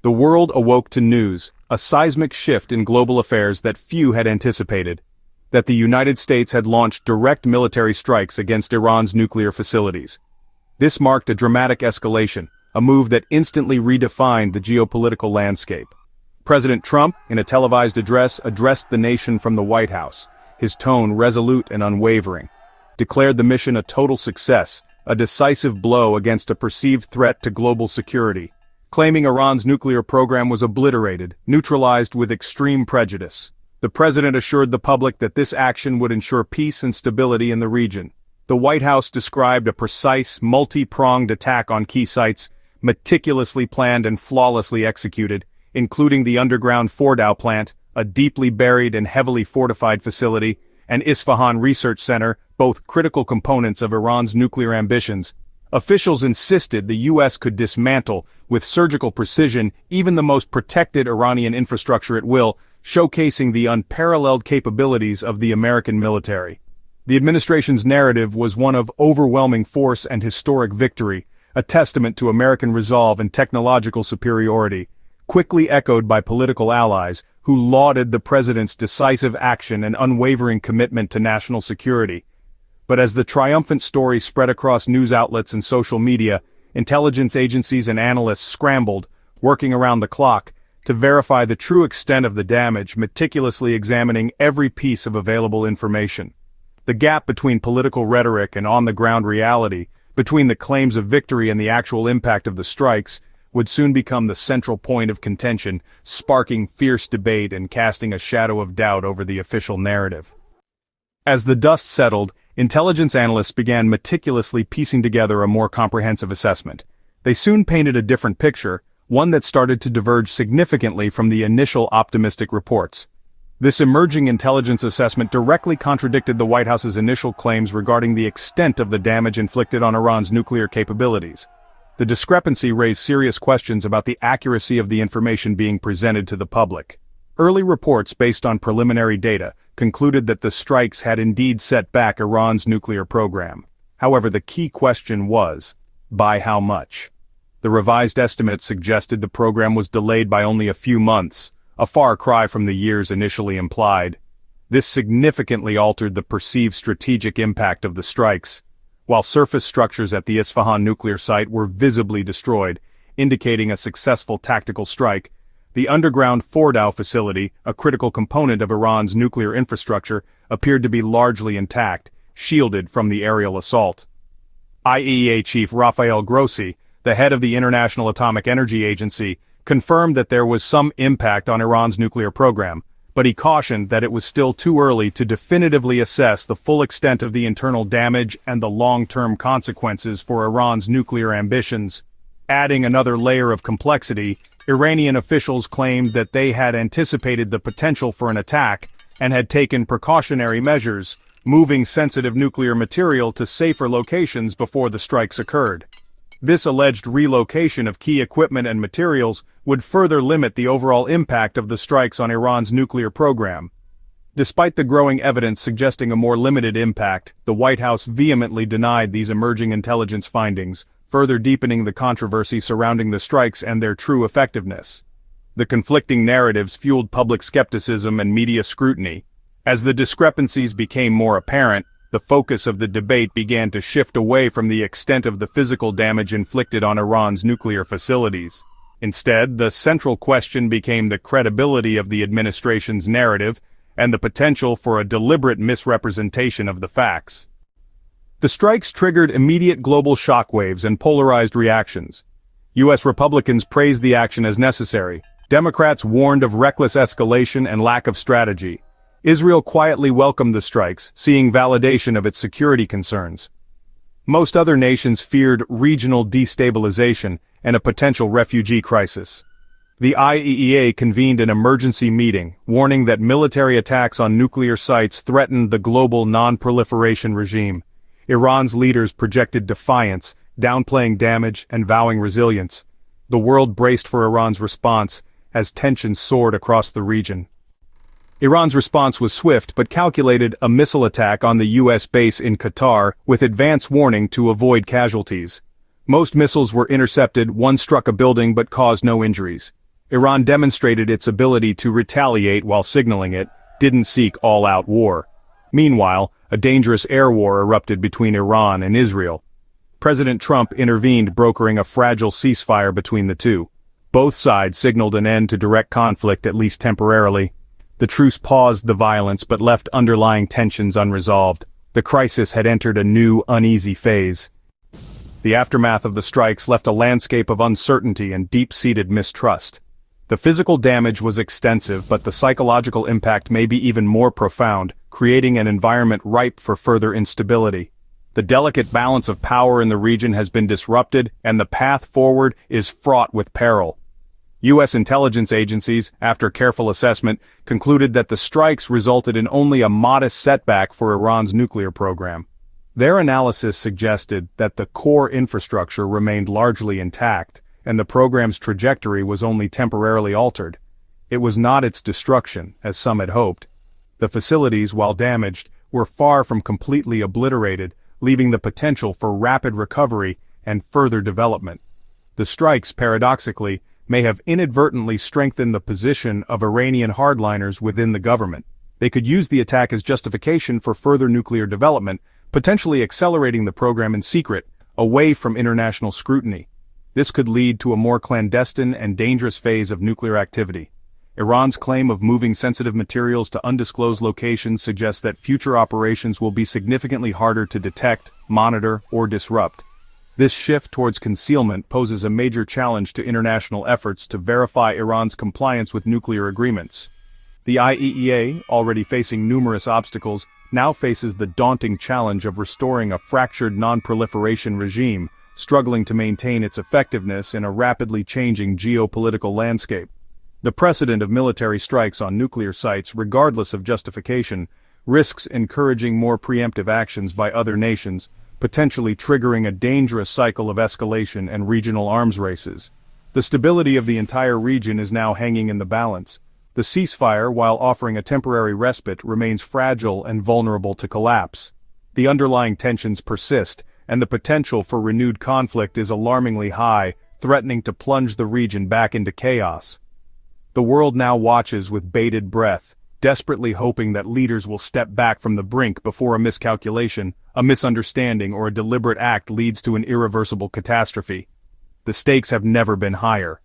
The world awoke to news, a seismic shift in global affairs that few had anticipated: that the United States had launched direct military strikes against Iran's nuclear facilities. This marked a dramatic escalation, a move that instantly redefined the geopolitical landscape. President Trump, in a televised address, addressed the nation from the White House, his tone resolute and unwavering, declared the mission a total success, a decisive blow against a perceived threat to global security, claiming Iran's nuclear program was obliterated, neutralized with extreme prejudice. The president assured the public that this action would ensure peace and stability in the region. The White House described a precise, multi-pronged attack on key sites, meticulously planned and flawlessly executed, including the underground Fordow plant, a deeply buried and heavily fortified facility, and Isfahan Research Center, both critical components of Iran's nuclear ambitions. Officials insisted the U.S. could dismantle, with surgical precision, even the most protected Iranian infrastructure at will, showcasing the unparalleled capabilities of the American military. The administration's narrative was one of overwhelming force and historic victory, a testament to American resolve and technological superiority, quickly echoed by political allies who lauded the president's decisive action and unwavering commitment to national security. But as the triumphant story spread across news outlets and social media, intelligence agencies and analysts scrambled, working around the clock, to verify the true extent of the damage, meticulously examining every piece of available information. The gap between political rhetoric and on-the-ground reality, between the claims of victory and the actual impact of the strikes, would soon become the central point of contention, sparking fierce debate and casting a shadow of doubt over the official narrative. As the dust settled, intelligence analysts began meticulously piecing together a more comprehensive assessment. They soon painted a different picture, one that started to diverge significantly from the initial optimistic reports. This emerging intelligence assessment directly contradicted the White House's initial claims regarding the extent of the damage inflicted on Iran's nuclear capabilities. The discrepancy raised serious questions about the accuracy of the information being presented to the public. Early reports based on preliminary data concluded that the strikes had indeed set back Iran's nuclear program. However, the key question was, by how much? The revised estimates suggested the program was delayed by only a few months, a far cry from the years initially implied. This significantly altered the perceived strategic impact of the strikes. While surface structures at the Isfahan nuclear site were visibly destroyed, indicating a successful tactical strike, the underground Fordow facility, a critical component of Iran's nuclear infrastructure, appeared to be largely intact, shielded from the aerial assault. IAEA Chief Rafael Grossi, the head of the International Atomic Energy Agency, confirmed that there was some impact on Iran's nuclear program, but he cautioned that it was still too early to definitively assess the full extent of the internal damage and the long-term consequences for Iran's nuclear ambitions. Adding another layer of complexity, Iranian officials claimed that they had anticipated the potential for an attack and had taken precautionary measures, moving sensitive nuclear material to safer locations before the strikes occurred. This alleged relocation of key equipment and materials would further limit the overall impact of the strikes on Iran's nuclear program. Despite the growing evidence suggesting a more limited impact, the White House vehemently denied these emerging intelligence findings, further deepening the controversy surrounding the strikes and their true effectiveness. The conflicting narratives fueled public skepticism and media scrutiny. As the discrepancies became more apparent, the focus of the debate began to shift away from the extent of the physical damage inflicted on Iran's nuclear facilities. Instead, the central question became the credibility of the administration's narrative and the potential for a deliberate misrepresentation of the facts. The strikes triggered immediate global shockwaves and polarized reactions. U.S. Republicans praised the action as necessary. Democrats warned of reckless escalation and lack of strategy. Israel quietly welcomed the strikes, seeing validation of its security concerns. Most other nations feared regional destabilization and a potential refugee crisis. The IAEA convened an emergency meeting, warning that military attacks on nuclear sites threatened the global non-proliferation regime. Iran's leaders projected defiance, downplaying damage and vowing resilience. The world braced for Iran's response as tensions soared across the region. Iran's response was swift but calculated: a missile attack on the U.S. base in Qatar with advance warning to avoid casualties. Most missiles were intercepted, one struck a building but caused no injuries. Iran demonstrated its ability to retaliate while signaling it didn't seek all-out war. Meanwhile, a dangerous air war erupted between Iran and Israel. President Trump intervened, brokering a fragile ceasefire between the two. Both sides signaled an end to direct conflict, at least temporarily. The truce paused the violence but left underlying tensions unresolved. The crisis had entered a new, uneasy phase. The aftermath of the strikes left a landscape of uncertainty and deep-seated mistrust. The physical damage was extensive, but the psychological impact may be even more profound, creating an environment ripe for further instability. The delicate balance of power in the region has been disrupted, and the path forward is fraught with peril. U.S. intelligence agencies, after careful assessment, concluded that the strikes resulted in only a modest setback for Iran's nuclear program. Their analysis suggested that the core infrastructure remained largely intact, and the program's trajectory was only temporarily altered. It was not its destruction, as some had hoped. The facilities, while damaged, were far from completely obliterated, leaving the potential for rapid recovery and further development. The strikes, paradoxically, may have inadvertently strengthened the position of Iranian hardliners within the government. They could use the attack as justification for further nuclear development, potentially accelerating the program in secret, away from international scrutiny. This could lead to a more clandestine and dangerous phase of nuclear activity. Iran's claim of moving sensitive materials to undisclosed locations suggests that future operations will be significantly harder to detect, monitor, or disrupt. This shift towards concealment poses a major challenge to international efforts to verify Iran's compliance with nuclear agreements. The IAEA, already facing numerous obstacles, now faces the daunting challenge of restoring a fractured non-proliferation regime, struggling to maintain its effectiveness in a rapidly changing geopolitical landscape. The precedent of military strikes on nuclear sites, regardless of justification, risks encouraging more preemptive actions by other nations, potentially triggering a dangerous cycle of escalation and regional arms races. The stability of the entire region is now hanging in the balance. The ceasefire, while offering a temporary respite, remains fragile and vulnerable to collapse. The underlying tensions persist, and the potential for renewed conflict is alarmingly high, threatening to plunge the region back into chaos. The world now watches with bated breath, desperately hoping that leaders will step back from the brink before a miscalculation, a misunderstanding, or a deliberate act leads to an irreversible catastrophe. The stakes have never been higher,